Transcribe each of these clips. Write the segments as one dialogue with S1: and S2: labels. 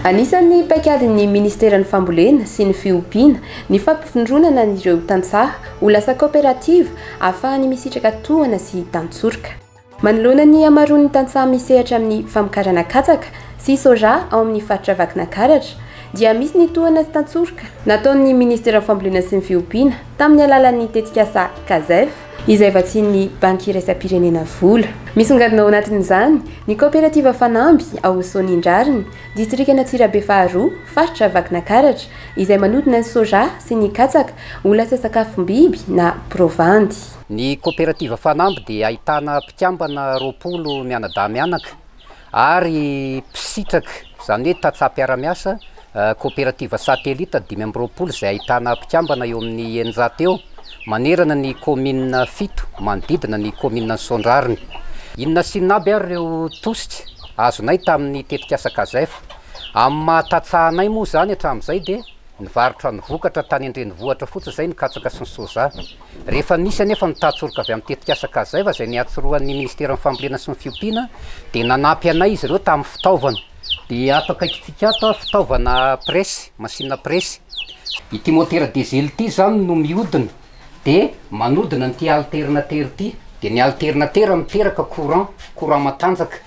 S1: Anisan'ny paikadin'ny ministeran'ny fambolena sy ny fiompiana ny fampifindronana n'ireo tantsaha ho lasa kooperativa ahafahany misitraka tohana sy tantsorika. Manoloana ny amaroan'ny tantsaha misehatra amin'ny famokarana katsaka sy soja ao amin'ny faritra Vakinankaratra dia misy ny tohana sy tantsorika nataon'ny ministeran'ny fambolena sy ny fiompiana tamin'ny alalan'ny tetikasa CASEF izay vatsian'ny banky iraisam-pirenena vola. Misongadina ao anatin'izany ny kooperativa Fanamby ao Sonindrariny, distrikana Antsirabe faharoa, faritra Vakinankaratra izay manodina ny soja sy ny katsaka ho lasa sakafom-biby na provandy.
S2: Ny kooperativa Fanamby dia ahitana mpikambana 20 mianadahy-mianaka ary mpisitraka, izany hoe tantsaha mpiara-miasa, kooperativa satelita 520 izay ahitana mpikambana eo amin'ny 900 eo, manerana ny commune 7 manodidina ny commune Sondrariny. Inona sy naby ary ireo tositra azonay tamin'ny tetikasa CASEF. Amin'ny mahatatsahanay moa zany hatramin'izay dia nivarotra ny vokatra tany an-drenivohitra fotsiny izay ny katsaka sy ny soja. Rehefa nisy anefa nitatsorika avy amin'ny tetikasa CASEF izay niatsoroan'ny ministeran'ny fambolena sy ny fiompiana dia nanampy anay izy ireo tamin'ny fitaovana. Dia ato akaikitsika ato fitaovana presy, masinina presy. Ity motera diesel ity zany no mihodina dia manodina n'ity alternateur ity. Dia ny alternateur miteraka courant matanjaka.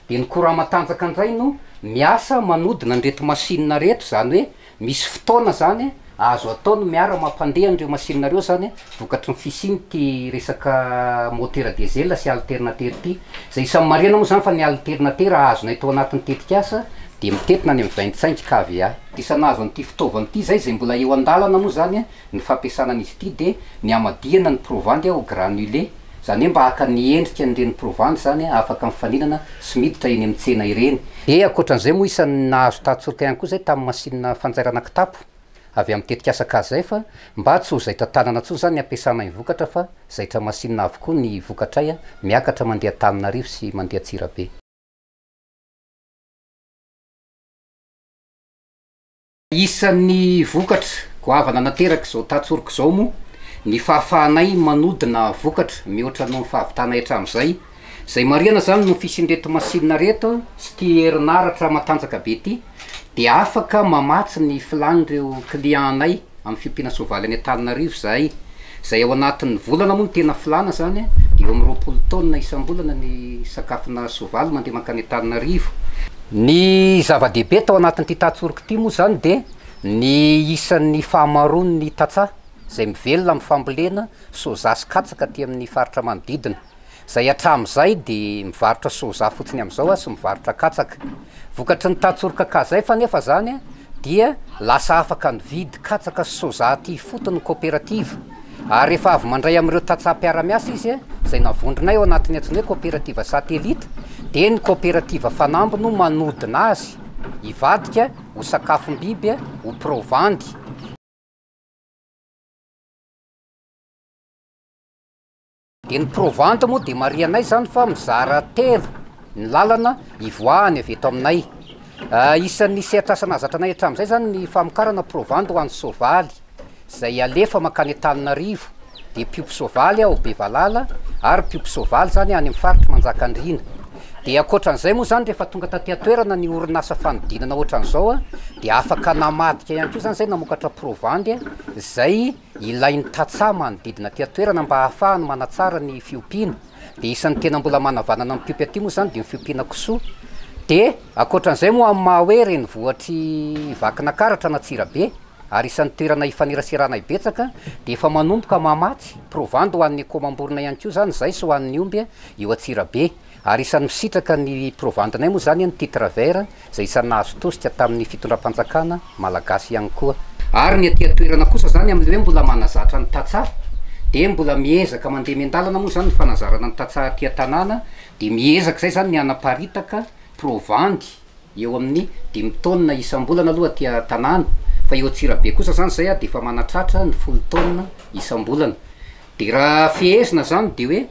S2: Dia ny courant matanjaka indray no miasa manodina an'ireto masinina reto, zany hoe misy fotoana zany azo atao no miara mampandeha an'ireo masinina ireo zany vokatry ny fisiny ty resaka motera diesel sy alternateur ity. Izay samy marena moa zany fa ny alternateur azonay tao anatin'ny tetikasa dia mitetina any amin'ny 25 kVA. Isanazo an'ity fitaovana ity zay mbola eo an-dalana moa zany ny fampiasana an'izy ity dia ny amadihana ny provandy au granulé. Zany hoe mba haka ny endrika an'ireny provandy zany afaka mifaninana sy miditra eny amin'ny tsena ireny. Dia ankoatran'izay moa isan'ny nahazo tatsorika ihany koa zay tamin'ny masinina fanjairana kitapo avy amin'ny tetikasa CASEF mba tsy ho zaitra tanana intsony zany ampiasana ny vokatra fa zaitra masinina avokoa ny vokatray miakatra mandeha Antananarivo sy mandeha Antsirabe. Isan'ny vokatra goavana nateraka izao tatsorika izao moa ny fahafahanay manodina vokatra mihoatra noho ny fahavitanay hatramin'izay. Izay marihana zany no fisin'reto masinina reto sy ty herinaratra matanjaka be ity dia afaka mamatsy ny filan'ireo client-nay amin'ny fiompiana soavaly any Antananarivo zahay. Izay ao anatin'ny volana moa ny tena filana zany dia eo amin'ny 20 tonnes isam-bolana ny sakafona soavaly mandeha mankany Antananarivo. Ny zava-dehibe tao anatin'ity tatsorika ity moa zany dia ny isan'ny fahamaroan'ny tantsaha izay mivelona amin'ny fambolena soja sy katsaka aty amin'ny faritra manodidina. Izay hatramin'izay dia mivarotra soja fotsiny amin'izao sy mivarotra katsaka. Vokatry ny tatsorika CASEF nefa zany dia lasa afaka mividy katsaka sy soja aty fotony kooperativa. Ary rehefa avy mandray amin'ireo tantsaha mpiara-miasa izy izay navondronay ao anatin'ny antsoina hoe kooperativa satelita dia ny kooperativa Fanamby no manodina azy hivadika ho sakafom-biby ho provandy. Dia ny provandy moa dia marianay zany fa mizara telo ny lalana ivoahany avy eto aminay. Isan'ny sehatrasana azatranay hatramin'izay zany ny famokarana provandy ho an'ny soavaly izay alefa mankany Antananarivo. Dia piopy soavaly ao Bevalala ary piopy soavaly zany any amin'ny faritra Manjakandriana. Dia ankoatran'izay moa zany rehefa tonga taty atoerana ny orinasa fanodinana ohatran'izao dia afaka namadika ihany koa zany zay namokatra provandy izay ilain'ny tantsaha manodidina ty atoerana mba ahafahany manatsara ny fiompiana. Dia isan'ny tena mbola manavanana amin'ny piopy aty moa zany dia ny fiompiana kisoa. Dia ankoatran'izay moa amin'ny maha hoe renivohitry Vakinankaratra na Antsirabe ary isan'ny toerana ifaneraseranay betsaka dia efa manomboka mamatsy provandy ho an'ny komam-borona ihany koa zany zay sy ho an'ny omby eo Antsirabe. Ary isan'ny misitraka ny provandinay moa zany ny titre vert izay isan'ny nahazo tosika tamin'ny fitondram-panjakana malagasy ihany koa. Ary ny aty toerana kosa zany amin'ilay hoe mbola manazatra ny tantsaha dia mbola miezaka mandeha miandalana moa zany ny fanazarana ny tantsaha aty an-tanàna dia miezaka zay zany ny anaparitaka provandy eo amin'ny 5 tonnes isam-bolana aloha aty an-tanàna. Fa eo Antsirabe kosa zany zay dia efa manatratra ny 10 tonnes isam-bolana. Dia raha fihezina zany dia hoe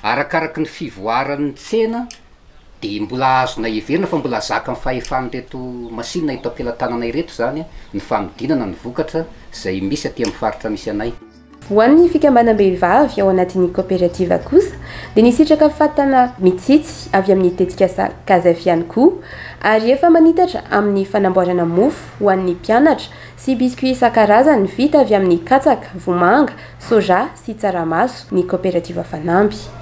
S2: arakaraky ny fivoaran'ny tsena dia mbola azona heverina fa mbola zaka ny fahefan'reto masinina eto ampelantananay reto zany ny fanodinana ny vokatra izay misy aty amin'ny faritra misy anay.
S1: ho an'ny fikambanam-behivavy ao anatin'ny kooperativa kosa dia nisitraka fatana mitsitsy avy amin'ny tetika kazaf ihany koa ary efa manitatra amin'ny fanamboarana mofo ho an'ny mpianatra sy biscuit isan-karazany vita avy amin'ny katsaka, vomanga, soja sy tsaramaso ny kooperativa Fanamby.